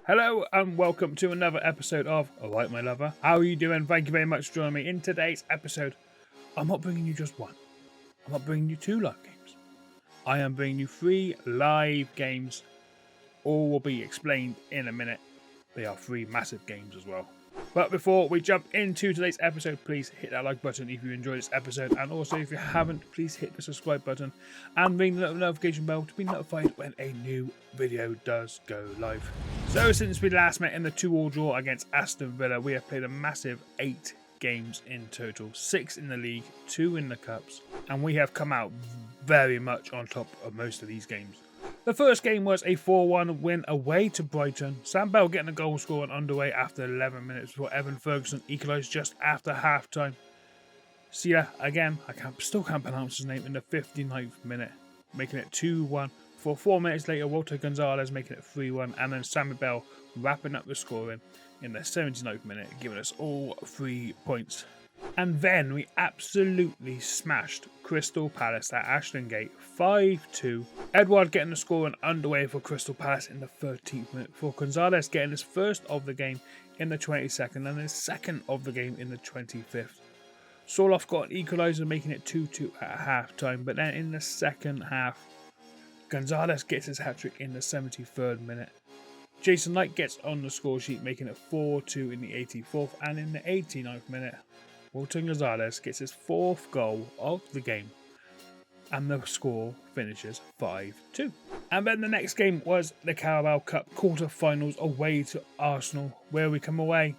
Hello and welcome to another episode of Alright My Lover. How are you doing? Thank you very much for joining me. In today's episode, I'm not bringing you just one. I'm not bringing you two live games. I am bringing you 3 live games. All will be explained in a minute. They are 3 massive games as well. But before we jump into today's episode, please hit that like button if you enjoyed this episode. And also, if you haven't, please hit the subscribe button and ring the notification bell to be notified when a new video does go live. So since we last met in the 2-2 draw against Aston Villa, we have played a massive 8 games in total. 6 in the league, 2 in the cups. And we have come out very much on top of most of these games. The first game was a 4-1 win away to Brighton. Sam Bell getting the goal scoring underway after 11 minutes before Evan Ferguson equalised just after half-time. Sia, again, still can't pronounce his name, in the 59th minute, making it 2-1. For 4 minutes later, Walter Gonzalez making it 3-1, and then Sammy Bell wrapping up the scoring in the 79th minute, giving us all 3 points. And then we absolutely smashed Crystal Palace at Ashton Gate 5-2. Edward getting the scoring underway for Crystal Palace in the 13th minute, for Gonzalez getting his first of the game in the 22nd and his second of the game in the 25th. Soloff got an equaliser, making it 2-2 at half time, but then in the second half, Gonzalez gets his hat-trick in the 73rd minute. Jason Knight gets on the score sheet, making it 4-2 in the 84th, and in the 89th minute, Walter Gonzalez gets his 4th goal of the game, and the score finishes 5-2. And then the next game was the Carabao Cup quarter-finals away to Arsenal, where we come away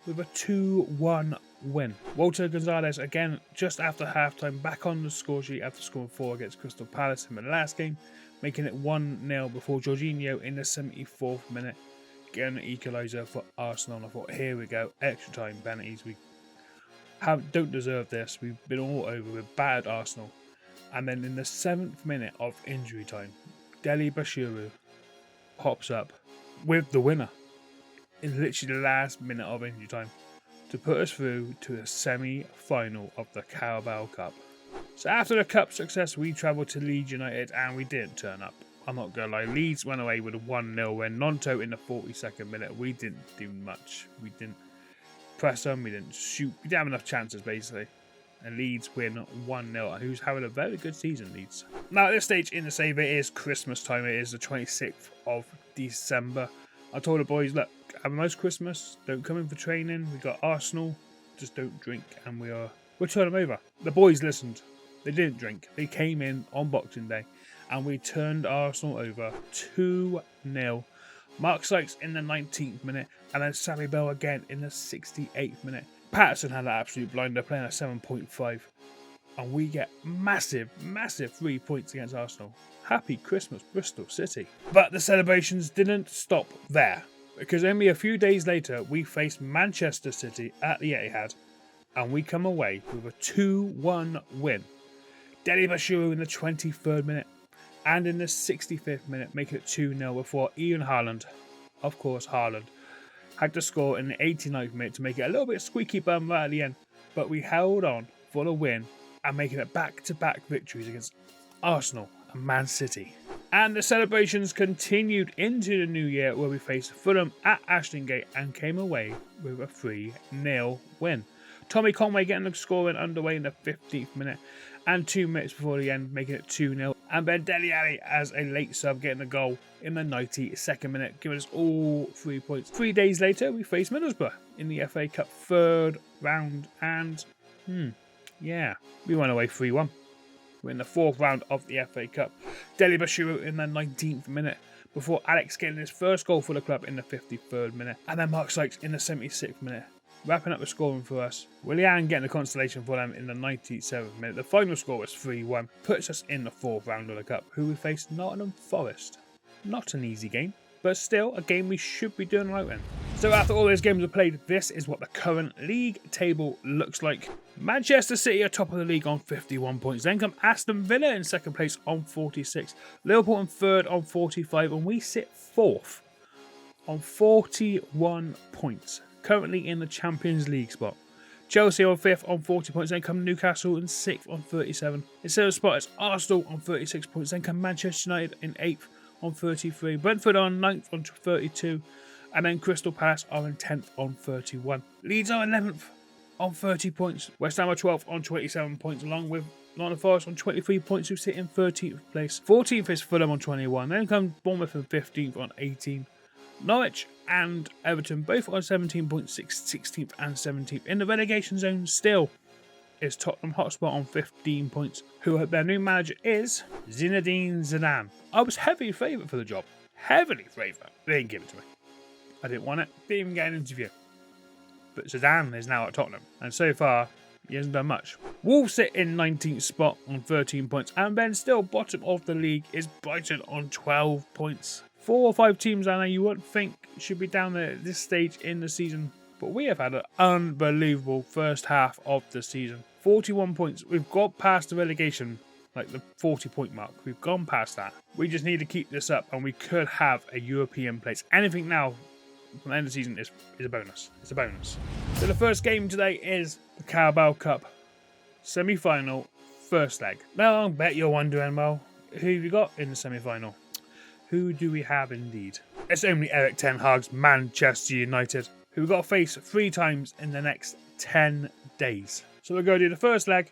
with a 2-1 win. Walter Gonzalez, again, just after half-time, back on the score sheet after scoring 4 against Crystal Palace in the last game, making it 1-0 before Jorginho in the 74th minute getting an equaliser for Arsenal. And I thought, here we go, extra time penalties. We don't deserve this. We've been all over. We're bad at Arsenal. And then in the 7th minute of injury time, Deli Bashiru pops up with the winner in literally the last minute of injury time to put us through to the semi-final of the Carabao Cup. So after the Cup success, we travelled to Leeds United and we didn't turn up. I'm not going to lie. Leeds went away with a 1-0 win. Nonto in the 42nd minute. We didn't do much. We didn't press them, we didn't shoot, we didn't have enough chances basically. And Leeds win 1-0, who's having a very good season, Leeds. Now at this stage in the save, it is Christmas time, it is the 26th of December. I told the boys, look, have a nice Christmas, don't come in for training, we got Arsenal, just don't drink, and we'll turn them over. The boys listened, they didn't drink, they came in on Boxing Day, and we turned Arsenal over 2-0. Mark Sykes in the 19th minute, and then Sammy Bell again in the 68th minute. Patterson had an absolute blinder, playing at 7.5. And we get massive 3 points against Arsenal. Happy Christmas, Bristol City. But the celebrations didn't stop there, because only a few days later, we faced Manchester City at the Etihad, and we come away with a 2-1 win. Deli Bashiru in the 23rd minute, and in the 65th minute, making it 2-0 before Ian Haaland, of course Haaland, had to score in the 89th minute to make it a little bit squeaky bum right at the end. But we held on for the win and making it back-to-back victories against Arsenal and Man City. And the celebrations continued into the new year, where we faced Fulham at Ashton Gate and came away with a 3-0 win. Tommy Conway getting the scoring underway in the 15th minute, and 2 minutes before the end, making it 2-0. And Ben Dele Alli as a late sub getting the goal in the 92nd minute, giving us all 3 points. 3 days later, we faced Middlesbrough in the FA Cup 3rd round, and we went away 3-1. We're in the 4th round of the FA Cup. Deli Bashiru in the 19th minute, before Alex getting his first goal for the club in the 53rd minute, and then Mark Sykes in the 76th minute. Wrapping up the scoring for us. Willian getting the consolation for them in the 97th minute. The final score was 3-1. Puts us in the 4th round of the Cup, who we faced Nottingham Forest. Not an easy game, but still a game we should be doing right in. So after all those games are played, this is what the current league table looks like. Manchester City are top of the league on 51 points. Then come Aston Villa in 2nd place on 46. Liverpool in 3rd on 45. And we sit 4th on 41 points. Currently in the Champions League spot. Chelsea on 5th on 40 points, then come Newcastle in 6th on 37. In 7th spot is Arsenal on 36 points, then come Manchester United in 8th on 33. Brentford on 9th on 32. And then Crystal Palace are in 10th on 31. Leeds are 11th on 30 points. West Ham are 12th on 27 points, along with Nottingham Forest on 23 points, who sit in 13th place. 14th is Fulham on 21. Then comes Bournemouth in 15th on 18. Norwich and Everton both on 17 points, 16th and 17th. In the relegation zone still is Tottenham Hotspur on 15 points, who their new manager is Zinedine Zidane. I was heavily favourite for the job. Heavily favourite. They didn't give it to me. I didn't want it. Didn't even get an interview. But Zidane is now at Tottenham, and so far he hasn't done much. Wolves sit in 19th spot on 13 points, and then still bottom of the league is Brighton on 12 points. 4 or 5 teams I know you wouldn't think should be down there at this stage in the season, but we have had an unbelievable first half of the season. 41 points. We've got past the relegation, like the 40-point mark. We've gone past that. We just need to keep this up, and we could have a European place. Anything now from the end of the season is a bonus. It's a bonus. So the first game today is the Carabao Cup semi-final, first leg. Now I bet you're wondering, well, who have you got in the semi-final? Who do we have indeed? It's only Eric Ten Hag's Manchester United, who we've got to face 3 times in the next 10 days. So we're going to do the first leg,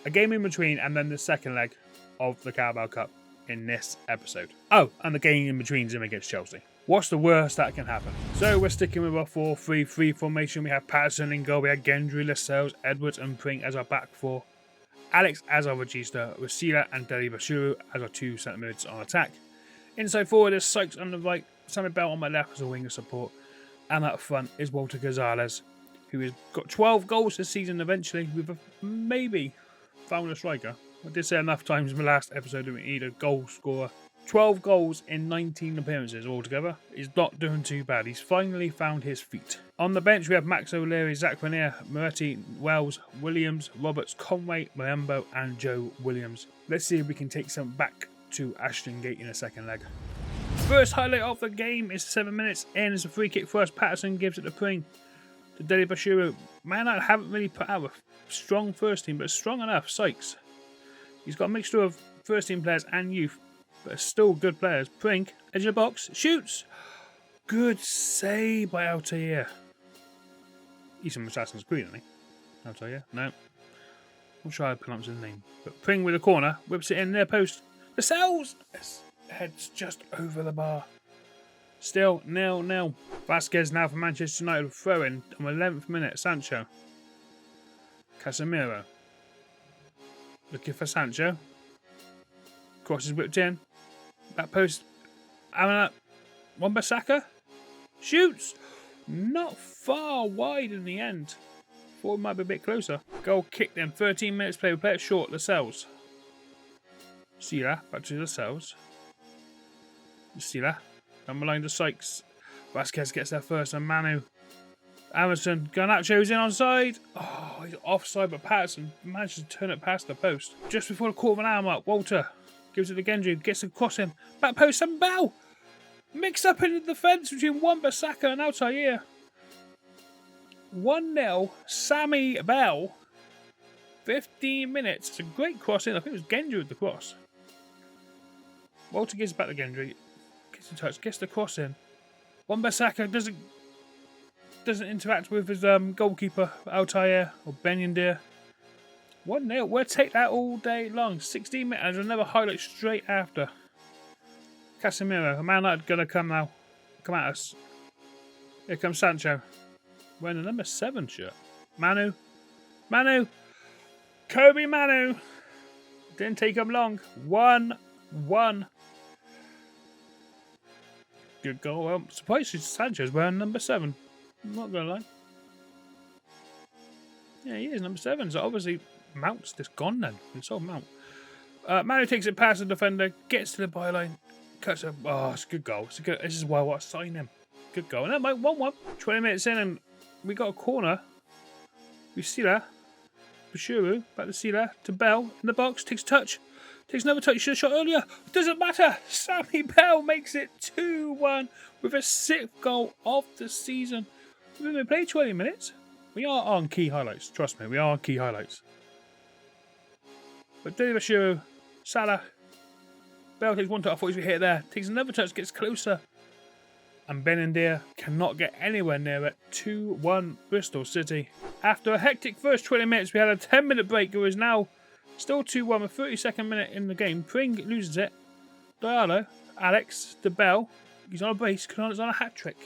a game in between, and then the second leg of the Carabao Cup in this episode. Oh, and the game in between is against Chelsea. What's the worst that can happen? So we're sticking with our 4-3-3 formation. We have Patterson in goal. We have Gendry, Lascelles, Edwards and Pring as our back 4. Alex as our regista, Wasila and Deli Bashuru as our 2 centre mids on attack. Inside forward is Sykes on the right, Sammy Bell on my left as a winger support. And up front is Walter Gonzalez, who has got 12 goals this season eventually. We've maybe found a striker. I did say enough times in the last episode that we need a goal scorer. 12 goals in 19 appearances altogether. He's not doing too bad. He's finally found his feet. On the bench we have Max O'Leary, Zach Ranier, Moretti, Wells, Williams, Roberts, Conway, Mayembo and Joe Williams. Let's see if we can take some back to Ashton Gate in the second leg. First highlight of the game is 7 minutes in. It's a free kick for us. Patterson gives it to Pring. To Deli Bashuru. Man, I haven't really put out a strong first team, but strong enough. Sykes. He's got a mixture of first team players and youth, but still good players. Pring, edge of the box, shoots. Good save by Altair. He's from Assassin's Creed, isn't he? Altair? No. Not sure how to pronounce his name. But Pring with a corner, whips it in their post. Lascelles heads just over the bar. Still 0-0. Vasquez now for Manchester United throw-in on the 11th minute. Sancho. Casemiro. Looking for Sancho. Cross is whipped in. Back post. Wan-Bissaka. Shoots. Not far wide in the end. Thought it might be a bit closer. Goal kicked in. 13 minutes play. We play it short. Lascelles. Sila. Back to Lascelles. Sila. Down the line to Sykes. Vasquez gets there first. And Manu. Amazon. Garnacho's in onside. Oh, he's offside, but Patterson managed to turn it past the post. Just before the quarter of an hour mark, Walter gives it to Gendry. Gets a cross in. Back post. And Bell. Mixed up in the defence between Wan-Bissaka and Altair. 1-0. Sammy Bell. 15 minutes. It's a great cross in. I think it was Gendry with the cross. Walter gives it back to Gendry. Gets in touch. Gets the cross in. Wan-Bissaka doesn't interact with his goalkeeper, Altair or Benyandir. 1-0. We'll take that all day long. 16 minutes. There's another highlight straight after. Casemiro. A man that's going to come now. Come at us. Here comes Sancho. Wearing the number 7 shirt. Manu. Kobe Manu. Didn't take him long. 1-1. Good goal. Well, surprised Sancho's wearing number 7. I'm not going to lie. Yeah, he is number 7. So obviously Mount's just gone then. It's all Mount. Manu takes it past the defender. Gets to the byline. Cuts it. Oh, it's a good goal. This is why I want to sign him. Good goal. And that might 1-1. 20 minutes in and we got a corner. We see that. Bashuru. Back to Sila. To Bell. In the box. Takes a touch. Takes another touch. Should have shot earlier. Doesn't matter. Sammy Bell makes it 2-1 with a 6th goal of the season. We've been playing 20 minutes. We are on key highlights. Trust me, we are on key highlights. But Deli Bashuru, Salah, Bell takes one touch. I thought he was hit there. Takes another touch. Gets closer. And Benandir cannot get anywhere near it. 2-1 Bristol City. After a hectic first 20 minutes, we had a 10-minute break. It was now still 2-1 with 32nd minute in the game. Pring loses it. Diallo, Alex, De Bell. He's on a brace. Kanana's on a hat-trick.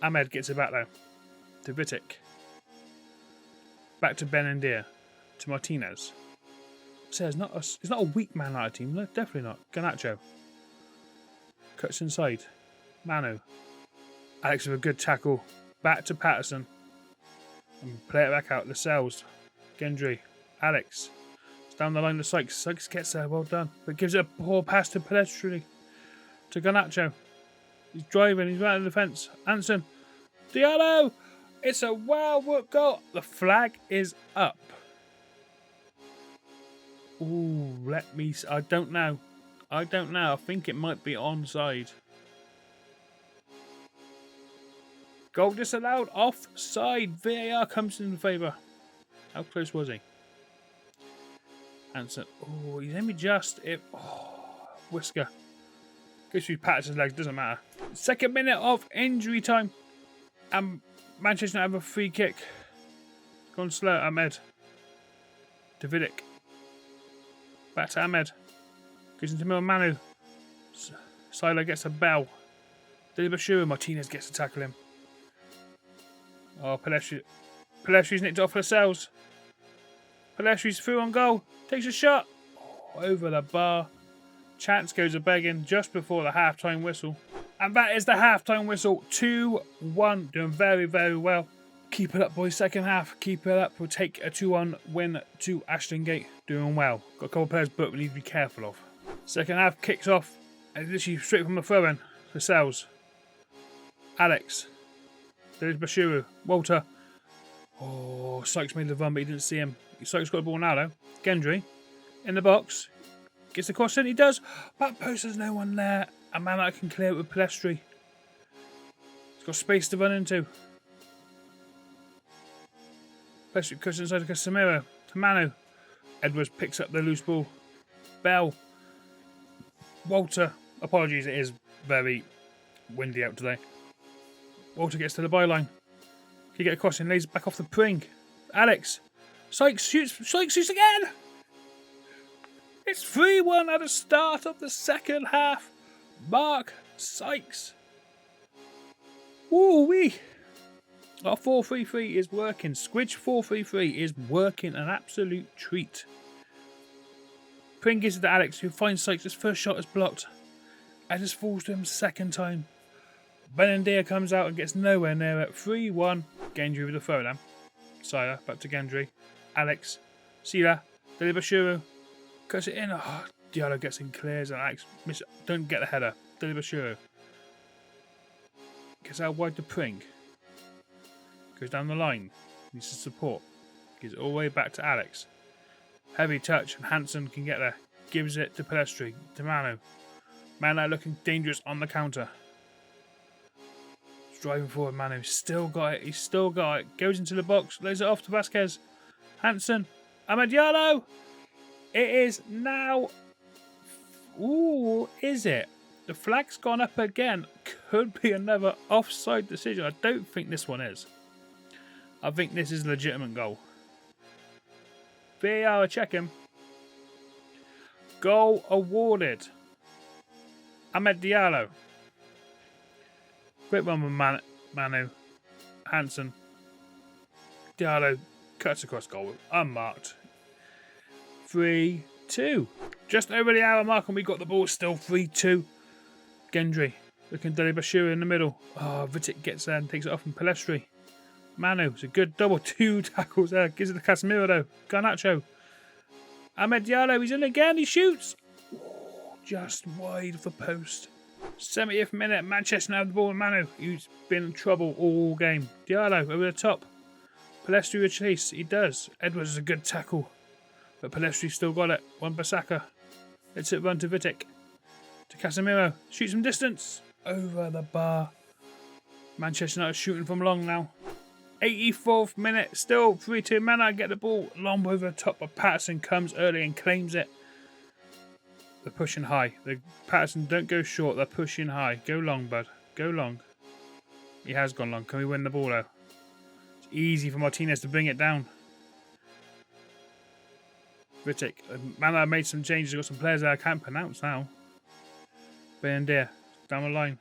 Ahmed gets it back though. To Vitic. Back to Benandir. To Martinez. So it's not a weak man out of team. No, definitely not. Garnacho. Cuts inside. Manu. Alex with a good tackle. Back to Patterson. And play it back out. Lascelles. Gendry. Alex. It's down the line to Sykes. Sykes gets there. Well done. But gives it a poor pass to Pelestri. To Garnacho. He's driving. He's right in the defence. Anson. Diallo. It's a well-worked goal. The flag is up. Ooh, let me... I don't know. I think it might be onside. Goal disallowed. Offside. VAR comes in favour. How close was he? Anson. Oh, he's only just... Whisker. Goes through Patterson's legs. Doesn't matter. Second minute of injury time. And Manchester United have a free kick. Gone slow. Ahmed. Davidic. Back to Ahmed. Goes into Manu. Silo gets a bell. Delibashiru. Martinez gets to tackle him. Oh, Pelestri's nicked off Lascelles. Pelestri's through on goal. Takes a shot. Oh, over the bar. Chance goes a-begging just before the half-time whistle. And that is the half-time whistle. 2-1. Doing very, very well. Keep it up, boys. Second half. Keep it up. We'll take a 2-1 win to Ashton Gate. Doing well. Got a couple of players but we need to be careful of. Second half kicks off. And literally straight from the throw-in. Lascelles. Alex. There's Bashiru. Walter. Oh, Sykes made the run, but he didn't see him. Sykes got the ball now, though. Gendry. In the box. Gets the cross in. He does. Back post, there's no one there. A man that can clear it with Pelestri. He's got space to run into. Pelestri cuts inside to Casemiro. To Manu. Edwards picks up the loose ball. Bell. Walter. Apologies, it is very windy out today. Walter gets to the byline. Can you get a cross in? Lays it back off the Pring. Alex. Sykes shoots. Sykes shoots again. It's 3-1 at the start of the second half. Mark Sykes. Woo-wee. Our 4-3-3 is working. Squidge 4-3-3 is working. An absolute treat. Pring gives it to Alex, who finds Sykes. His first shot is blocked. And just falls to him second time. Benandir comes out and gets nowhere near it. 3-1. Gendry with the throw down. Sire, back to Gendry. Alex. Sila. Delibashiru. Cuts it in. Oh, Diallo gets in, clears, and Alex don't get the header. Delibashiru. Gets out wide to Pring. Goes down the line. Needs to support. Gives it all the way back to Alex. Heavy touch, and Hansen can get there. Gives it to Pelestri. To Manu. Manu looking dangerous on the counter. Driving forward, Manu. Still got it. He's still got it. Goes into the box. Lays it off to Vasquez. Hansen. Ahmed Diallo. It is now... Ooh, is it? The flag's gone up again. Could be another offside decision. I don't think this one is. I think this is a legitimate goal. VAR checking. Goal awarded. Ahmed Diallo. Great one with Manu. Hansen. Diallo cuts across goal. Unmarked. 3-2. Just over the hour mark and we got the ball. Still 3-2. Gendry. Looking Delibashiru in the middle. Oh, Vitic gets there and takes it off from Pelestri. Manu. It's a good double. 2 tackles there. Gives it to Casemiro though. Garnacho. Ahmed Diallo. He's in again. He shoots. Oh, just wide of the post. 70th minute, Manchester now have the ball with Manu, who's been in trouble all game. Diallo over the top. Pelestri with chase. He does. Edwards is a good tackle. But Pelestri still got it. One Basaka. Lets it run to Vitic. To Casemiro. Shoots from distance. Over the bar. Manchester United shooting from long now. 84th minute. Still 3-2. Manu get the ball. Long over the top. But Patterson comes early and claims it. They're pushing high. Patterson don't go short. They're pushing high. Go long, bud. Go long. He has gone long. Can we win the ball though? It's easy for Martinez to bring it down. Vitic. Man, I made some changes. I've got some players that I can't pronounce now. Bayandir. Down the line.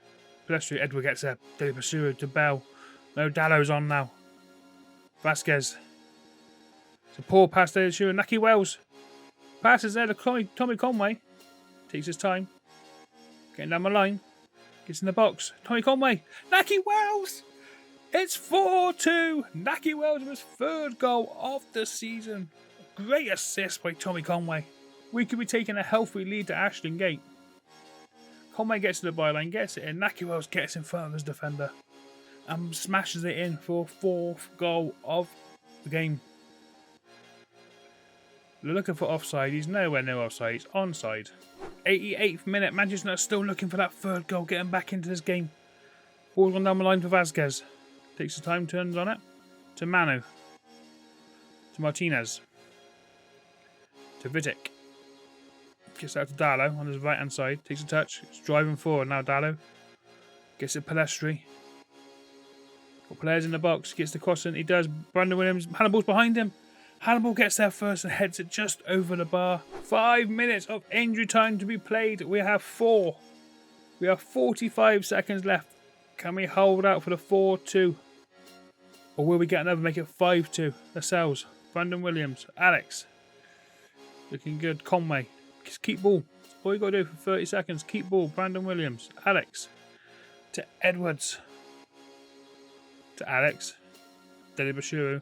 Pedestri. Edward gets there. Deli Basuru to Bell. No, Dallo's on now. Vasquez. It's a poor pass there to Naki Wells. Passes there to Tommy Conway. Takes his time. Getting down the line. Gets in the box. Tommy Conway. Naki Wells! It's 4-2. Naki Wells with his third goal of the season. Great assist by Tommy Conway. We could be taking a healthy lead to Ashton Gate. Conway gets to the byline, gets it in. Naki Wells gets in front of his defender and smashes it in for fourth goal of the game. They're looking for offside. He's nowhere near offside. He's onside. 88th minute. Manchester United still looking for that third goal, getting back into this game. Ball's gone down the line for Vasquez. Takes the time, turns on it. To Manu. To Martinez. To Vidic. Gets out to Dallo on his right hand side. Takes a touch. It's driving forward now, Dallo. Gets it Pedestri. Got players in the box. Gets the crossing. He does. Brandon Williams. Hannibal's behind him. Hannibal gets there first and heads it just over the bar. 5 minutes of injury time to be played. We have 4. We have 45 seconds left. Can we hold out for the 4-2? Or will we get another, make it 5-2? Lascelles, Brandon Williams, Alex. Looking good. Conway. Just keep ball. That's all you got to do for 30 seconds. Keep ball. Brandon Williams, Alex. To Edwards. To Alex. Deli Basuru.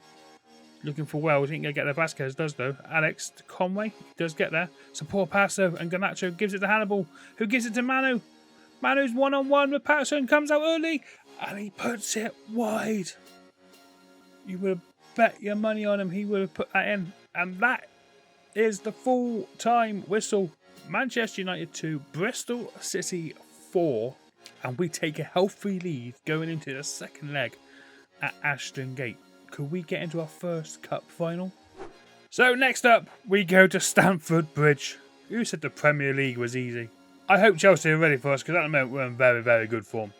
Looking for Wells. He ain't going to get there. Vasquez does though. Alex to Conway. He does get there. It's a poor pass though. And Garnacho gives it to Hannibal. Who gives it to Manu. Manu's one-on-one with Patterson. Comes out early. And he puts it wide. You would have bet your money on him. He would have put that in. And that is the full-time whistle. Manchester United 2. Bristol City 4. And we take a healthy lead going into the second leg at Ashton Gate. Could we get into our first cup final? So next up, we go to Stamford Bridge. Who said the Premier League was easy? I hope Chelsea are ready for us because at the moment we're in very, very good form.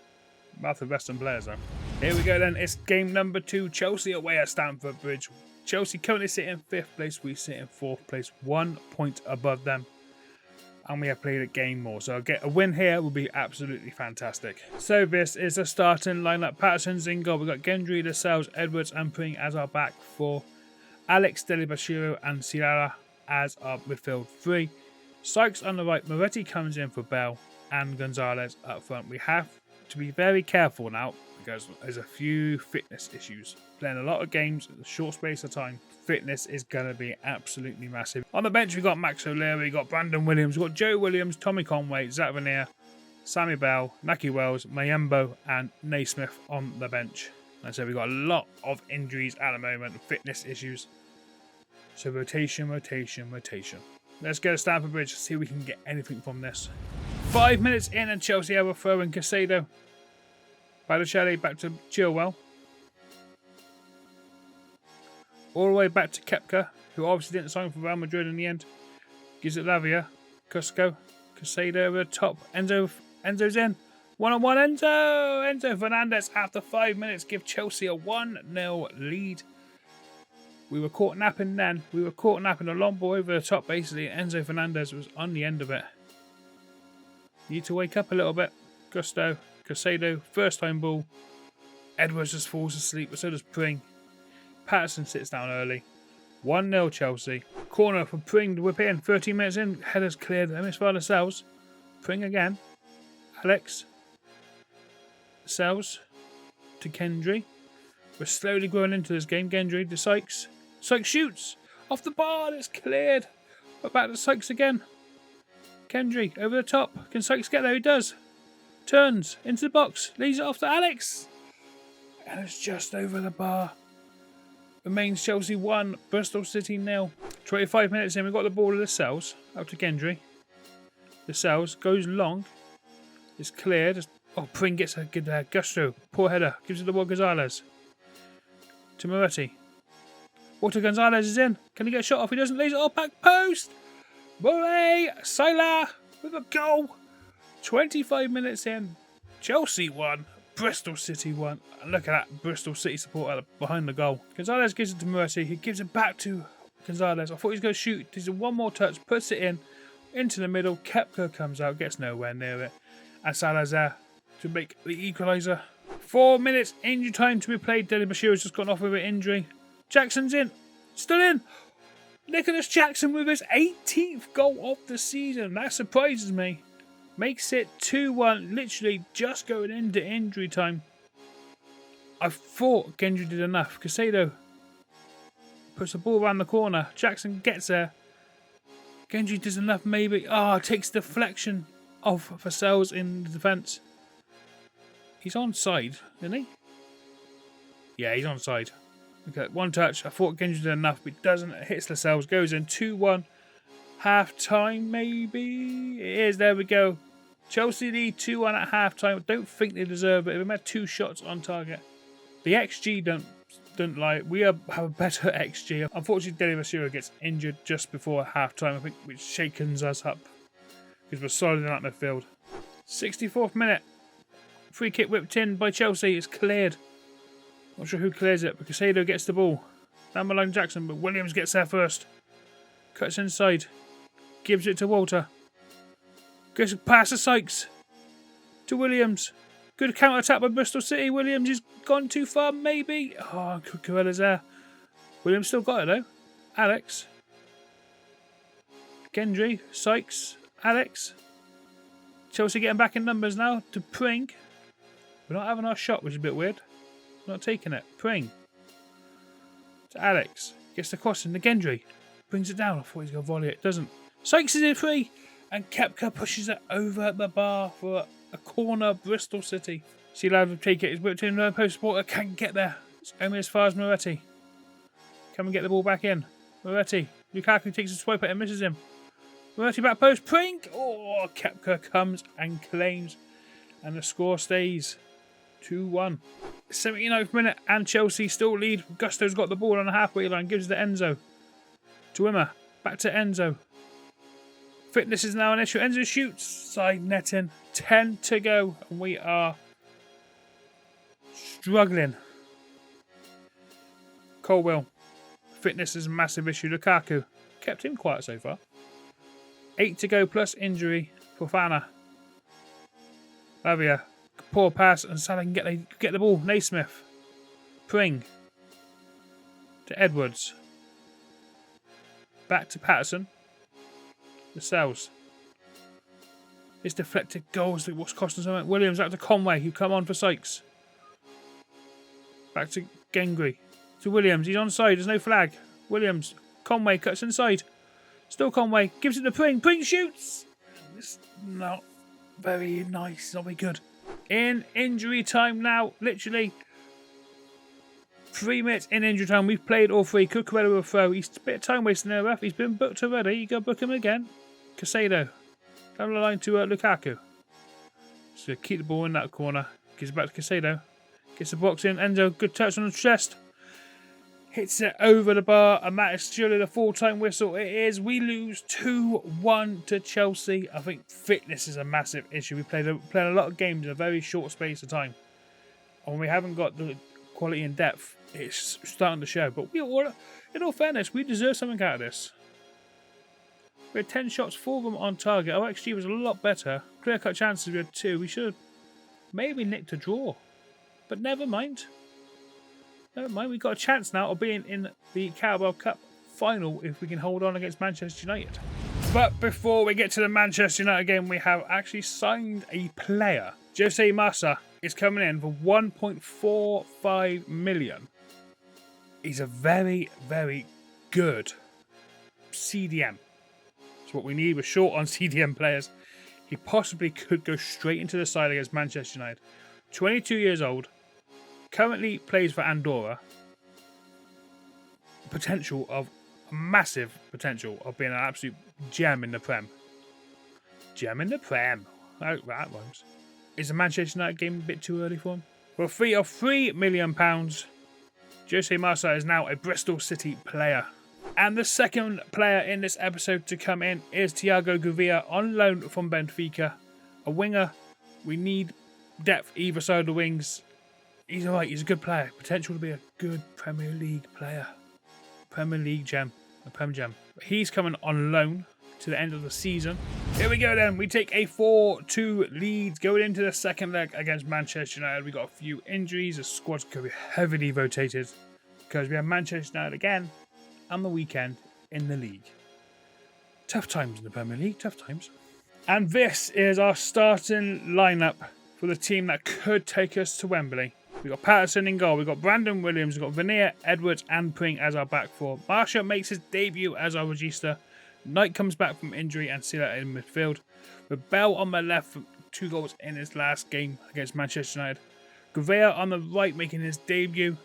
About the Western players though. Here we go then. It's game number 2. Chelsea away at Stamford Bridge. Chelsea currently sit in 5th place. We sit in 4th place. 1 point above them. And we have played a game more. So a win here will be absolutely fantastic. So this is the starting lineup. Patterson's in goal. We've got Gendry, Lascelles, Edwards and Pring as our back 4. Alex, Deli Basuru and Sierra as our midfield 3. Sykes on the right. Moretti comes in for Bell and Gonzalez up front. We have to be very careful now because there's a few fitness issues. Playing a lot of games in a short space of time. Fitness is going to be absolutely massive. On the bench, we've got Max O'Leary, we've got Brandon Williams, we've got Joe Williams, Tommy Conway, Zach Vanier, Sammy Bell, Naki Wells, Mayembo, and Naismith on the bench. And so we've got a lot of injuries at the moment, fitness issues. So rotation. Let's go to Stamford Bridge, see if we can get anything from this. 5 minutes in, and Chelsea have a throw in. Casado. Balotelli back to Chilwell. All the way back to Kepka, who obviously didn't sign for Real Madrid in the end. Gives it Lavia. Cusco. Casado over the top. Enzo's in. One-on-one Enzo! Enzo Fernandez after 5 minutes give Chelsea a 1-0 lead. We were caught napping then. We were caught napping a long ball over the top basically. Enzo Fernandez was on the end of it. Need to wake up a little bit. Gusto. Casado. First time ball. Edwards just falls asleep, but so does Pring. Patterson sits down early. 1-0 Chelsea. Corner for Pring to whip it in. 13 minutes in. Headers cleared. They miss by themselves. Pring again. Alex. Sells. To Kendry. We're slowly growing into this game. Gendry to Sykes. Sykes shoots. Off the bar. It's cleared. But back to Sykes again. Kendry over the top. Can Sykes get there? He does. Turns into the box. Leaves it off to Alex. And it's just over the bar. Remains Chelsea 1, Bristol City 0. 25 minutes in, we've got the ball to Lascelles. Out to Gendry. Lascelles goes long. It's cleared. Oh, Pring gets a good Gusto. Poor header. Gives it the ball Gonzalez. To Moretti. Walter Gonzalez is in. Can he get a shot off? He doesn't. Lays it off back post. Murray Salah with a goal. 25 minutes in. Chelsea 1, Bristol City 1. And look at that Bristol City supporter behind the goal. Gonzalez gives it to Moretti. He gives it back to Gonzalez. I thought he was going to shoot. There's one more touch, puts it in, into the middle. Kepka comes out, gets nowhere near it. And Salazar to make the equaliser. 4 minutes injury time to be played. Deli Bashir's just gone off with an injury. Jackson's in. Still in. Nicholas Jackson with his 18th goal of the season. That surprises me. Makes it 2-1. Literally just going into injury time. I thought Gendry did enough. Casado puts the ball around the corner. Jackson gets there. Gendry does enough maybe. Takes deflection off Vassell's in the defence. He's onside, isn't he? Yeah, he's onside. Okay, one touch. I thought Gendry did enough, but he doesn't. It hits Lascelles. Goes in 2-1. Half time, maybe? It is. There we go. Chelsea lead 2-1 at half time. I don't think they deserve it. They've had 2 shots on target. The XG don't lie. We have a better XG. Unfortunately, Deli Bashir gets injured just before half time, I think, which shakens us up because we're solid in that midfield. 64th minute. Free kick whipped in by Chelsea. It's cleared. Not sure who clears it, but Casado gets the ball. Down the line Jackson, but Williams gets there first. Cuts inside. Gives it to Walter. Goes past to Sykes. To Williams. Good counter-attack by Bristol City. Williams has gone too far, maybe. Cucurella's there. Williams still got it, though. Alex. Gendry. Sykes. Alex. Chelsea getting back in numbers now. To Pring. We're not having our shot, which is a bit weird. Not taking it. Pring. To Alex. Gets the crossing to Gendry. Brings it down. I thought he was going to volley it. Doesn't. Sykes is in free. And Kepka pushes it over the bar for a corner. Bristol City. See Loud will take it. He's whipped in. No post supporter. Can't get there. It's only as far as Moretti. Come and get the ball back in. Moretti. Lukaku takes a swipe at it and misses him. Moretti back post. Pring. Kepka comes and claims. And the score stays 2-1. 79th minute and Chelsea still lead. Gusto's got the ball on the halfway line. Gives it to Enzo. To Wimmer. Back to Enzo. Fitness is now an issue. Enzo shoots. Side netting. 10 to go. And we are struggling. Colwell. Fitness is a massive issue. Lukaku. Kept him quiet so far. 8 to go plus injury. Fofana. Lavia. Poor pass. And Salah can get the ball. Naismith. Pring. To Edwards. Back to Patterson. Lascelles. It's deflected goals. What's costing something? Williams out to Conway, who come on for Sykes. Back to Gendry. To Williams. He's onside. There's no flag. Williams. Conway cuts inside. Still Conway. Gives it to Pring. Pring shoots. It's not very nice. Not very good. In injury time now. Literally 3 minutes in injury time. We've played all 3. Cucurella will throw. He's a bit of time wasting there, ref. He's been booked already. You go book him again. Casado. Down the line to Lukaku. So keep the ball in that corner. Gives it back to Casado. Gets the box in. Enzo, good touch on the chest. Hits it over the bar. And that is surely the full-time whistle. It is. We lose 2-1 to Chelsea. I think fitness is a massive issue. We played a lot of games in a very short space of time. And when we haven't got the quality and depth, it's starting to show. But in all fairness, we deserve something out of this. We had 10 shots, 4 of them on target. Our XG was a lot better. Clear-cut chances, we had 2. We should have maybe nicked a draw. But never mind. Never mind, we've got a chance now of being in the Carabao Cup final if we can hold on against Manchester United. But before we get to the Manchester United game, we have actually signed a player. Jose Massa is coming in for 1.45 million. He's a very, very good CDM. It's what we need. We're short on CDM players. He possibly could go straight into the side against Manchester United. 22 years old. Currently plays for Andorra. Massive potential of being an absolute gem in the Prem. Gem in the Prem. Oh, that rhymes. Is the Manchester United game a bit too early for him? For a fee of £3 million, Jose Massa is now a Bristol City player. And the second player in this episode to come in is Thiago Gouveia on loan from Benfica. A winger. We need depth either side of the wings. He's alright, he's a good player. Potential to be a good Premier League player. Premier League gem. A Prem gem. He's coming on loan to the end of the season. Here we go then. We take a 4-2 lead going into the second leg against Manchester United. We got a few injuries. The squad's going to be heavily rotated because we have Manchester United again on the weekend in the league. Tough times in the Premier League. Tough times. And this is our starting lineup for the team that could take us to Wembley. We've got Patterson in goal. We've got Brandon Williams. We've got Veneer, Edwards and Pring as our back four. Marshall makes his debut as our regista. Knight comes back from injury and Silla in midfield. With Bell on the left for 2 goals in his last game against Manchester United. Gouveia on the right making his debut.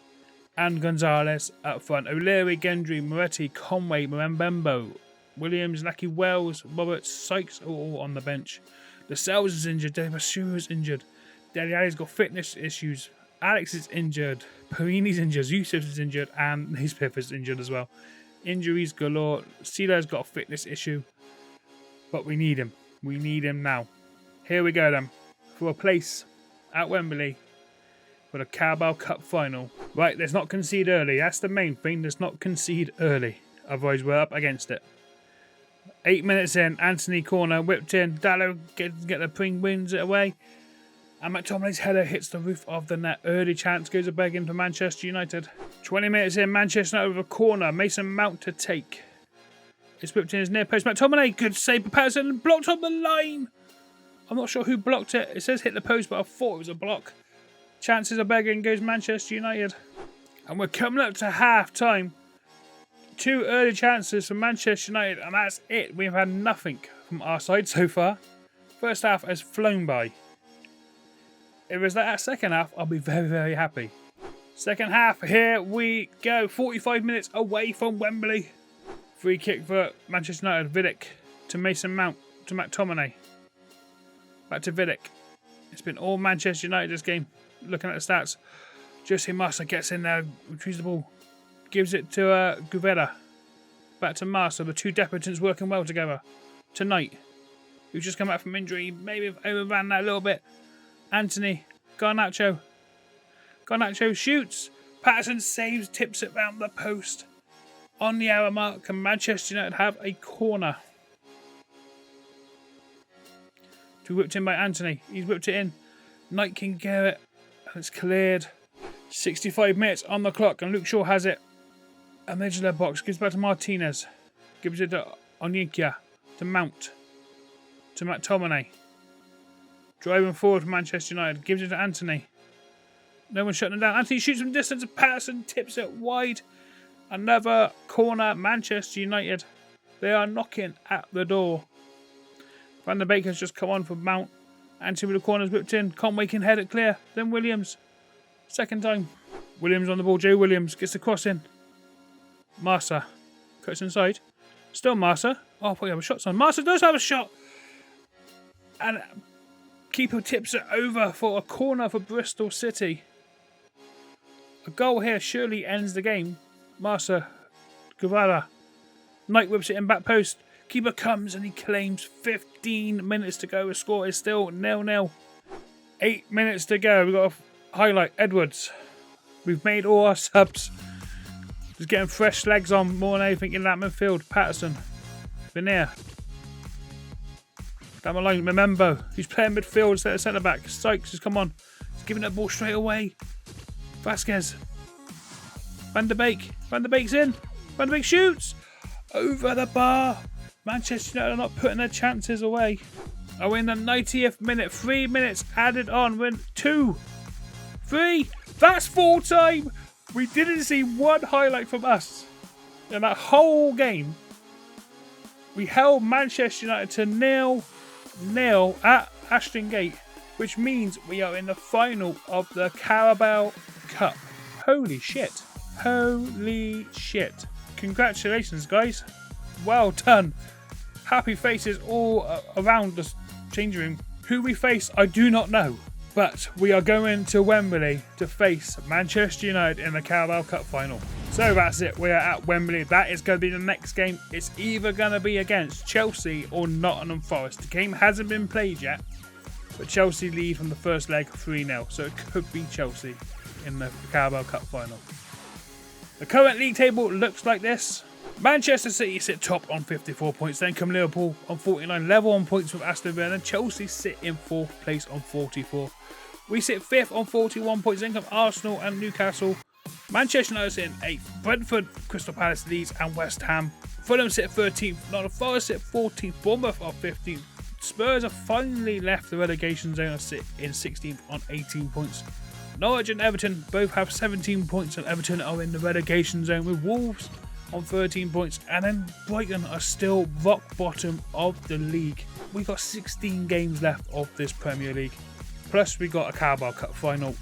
And Gonzalez up front. O'Leary, Gendry, Moretti, Conway, Mbembo, Williams, Lucky Wells, Roberts, Sykes all on the bench. Lascelles is injured. De Basura is injured. Dele Alli's got fitness issues. Alex is injured. Perini's injured. Yusuf is injured. And Naismith is injured as well. Injuries galore. Sila's got a fitness issue. But we need him. We need him now. Here we go then. For a place at Wembley for the Carabao Cup final. Right, let's not concede early. That's the main thing. Let's not concede early. Otherwise we're up against it. 8 minutes in. Anthony corner. Whipped in. Dallo get the Pring, wins it away. And McTominay's header hits the roof of the net. Early chance goes a begging for Manchester United. 20 minutes in, Manchester United with a corner. Mason Mount to take. It's whipped in his near post. McTominay, good save for Patterson. Blocked on the line. I'm not sure who blocked it. It says hit the post, but I thought it was a block. Chances are begging goes Manchester United. And we're coming up to half time. 2 early chances for Manchester United, and that's it. We've had nothing from our side so far. First half has flown by. If it's like that second half, I'll be very, very happy. Second half, here we go. 45 minutes away from Wembley. Free kick for Manchester United. Vidic to Mason Mount to McTominay. Back to Vidic. It's been all Manchester United this game. Looking at the stats. Jose Massa gets in there, retrieves the ball. Gives it to Gouveia. Back to Massa. The 2 deputants working well together. To Knight, who's just come back from injury. Maybe overran that a little bit. Anthony, Garnacho shoots. Patterson saves, tips it round the post. On the hour mark, and Manchester United have a corner. To be whipped in by Anthony. He's whipped it in. Knight can get it. And it's cleared. 65 minutes on the clock, and Luke Shaw has it. And edge of their box. Gives back to Martinez. Gives it to Onyeka. To Mount. To McTominay. Driving forward for Manchester United. Gives it to Anthony. No one's shutting him down. Anthony shoots from distance. Patterson tips it wide. Another corner. Manchester United. They are knocking at the door. Van der Beek has just come on for Mount. Anthony with the corners whipped in. Conway can head it clear. Then Williams. Second time. Williams on the ball. Joe Williams gets the cross in. Massa. Cuts inside. Still Massa. Oh, I thought he had a shot on. Massa does have a shot. And keeper tips it over for a corner for Bristol City. A goal here surely ends the game. Massa, Gouveia. Knight whips it in back post. Keeper comes and he claims 15 minutes to go. The score is still 0-0. 8 minutes to go. We've got a highlight. Edwards. We've made all our subs. Just getting fresh legs on more than anything in that midfield. Patterson. Veneer. Down the line, Mbembo, who's playing midfield instead of centre back. Sykes has come on. He's giving that ball straight away. Vasquez. Van der Beek. Van der Beek's in. Van der Beek shoots. Over the bar. Manchester United are not putting their chances away. Oh, in the 90th minute. 3 minutes added on. We're 2. 3. That's full time. We didn't see one highlight from us in that whole game. We held Manchester United to 0-0 at Ashton Gate, which means we are in the final of the Carabao Cup. Holy shit. Holy shit. Congratulations, guys. Well done. Happy faces all around the changing room. Who we face, I do not know. But we are going to Wembley to face Manchester United in the Carabao Cup final. So that's it. We are at Wembley. That is going to be the next game. It's either going to be against Chelsea or Nottingham Forest. The game hasn't been played yet. but Chelsea lead from the first leg 3-0, so it could be Chelsea in the Carabao Cup final. The current league table looks like this. Manchester City sit top on 54 points, then come Liverpool on 49, level on points with Aston Villa, and Chelsea sit in 4th place on 44. We sit 5th on 41 points, then come Arsenal and Newcastle. Manchester United sit in 8th, Brentford, Crystal Palace, Leeds and West Ham. Fulham sit 13th, Nottingham Forest sit 14th, Bournemouth are 15th. Spurs have finally left the relegation zone and sit in 16th on 18 points. Norwich and Everton both have 17 points, and Everton are in the relegation zone with Wolves on 13 points, and then Brighton are still rock bottom of the league. We've got 16 games left of this Premier League. Plus we got a Carabao Cup final.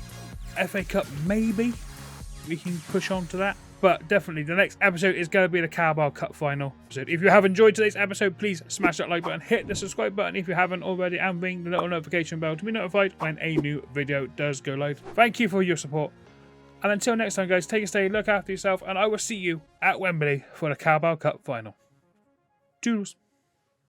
FA Cup maybe we can push on to that. But definitely the next episode is going to be the Carabao Cup final. So if you have enjoyed today's episode, please smash that like button, hit the subscribe button if you haven't already, and ring the little notification bell to be notified when a new video does go live. Thank you for your support. And until next time, guys, take a stay, look after yourself, and I will see you at Wembley for the Carabao Cup final. Toodles.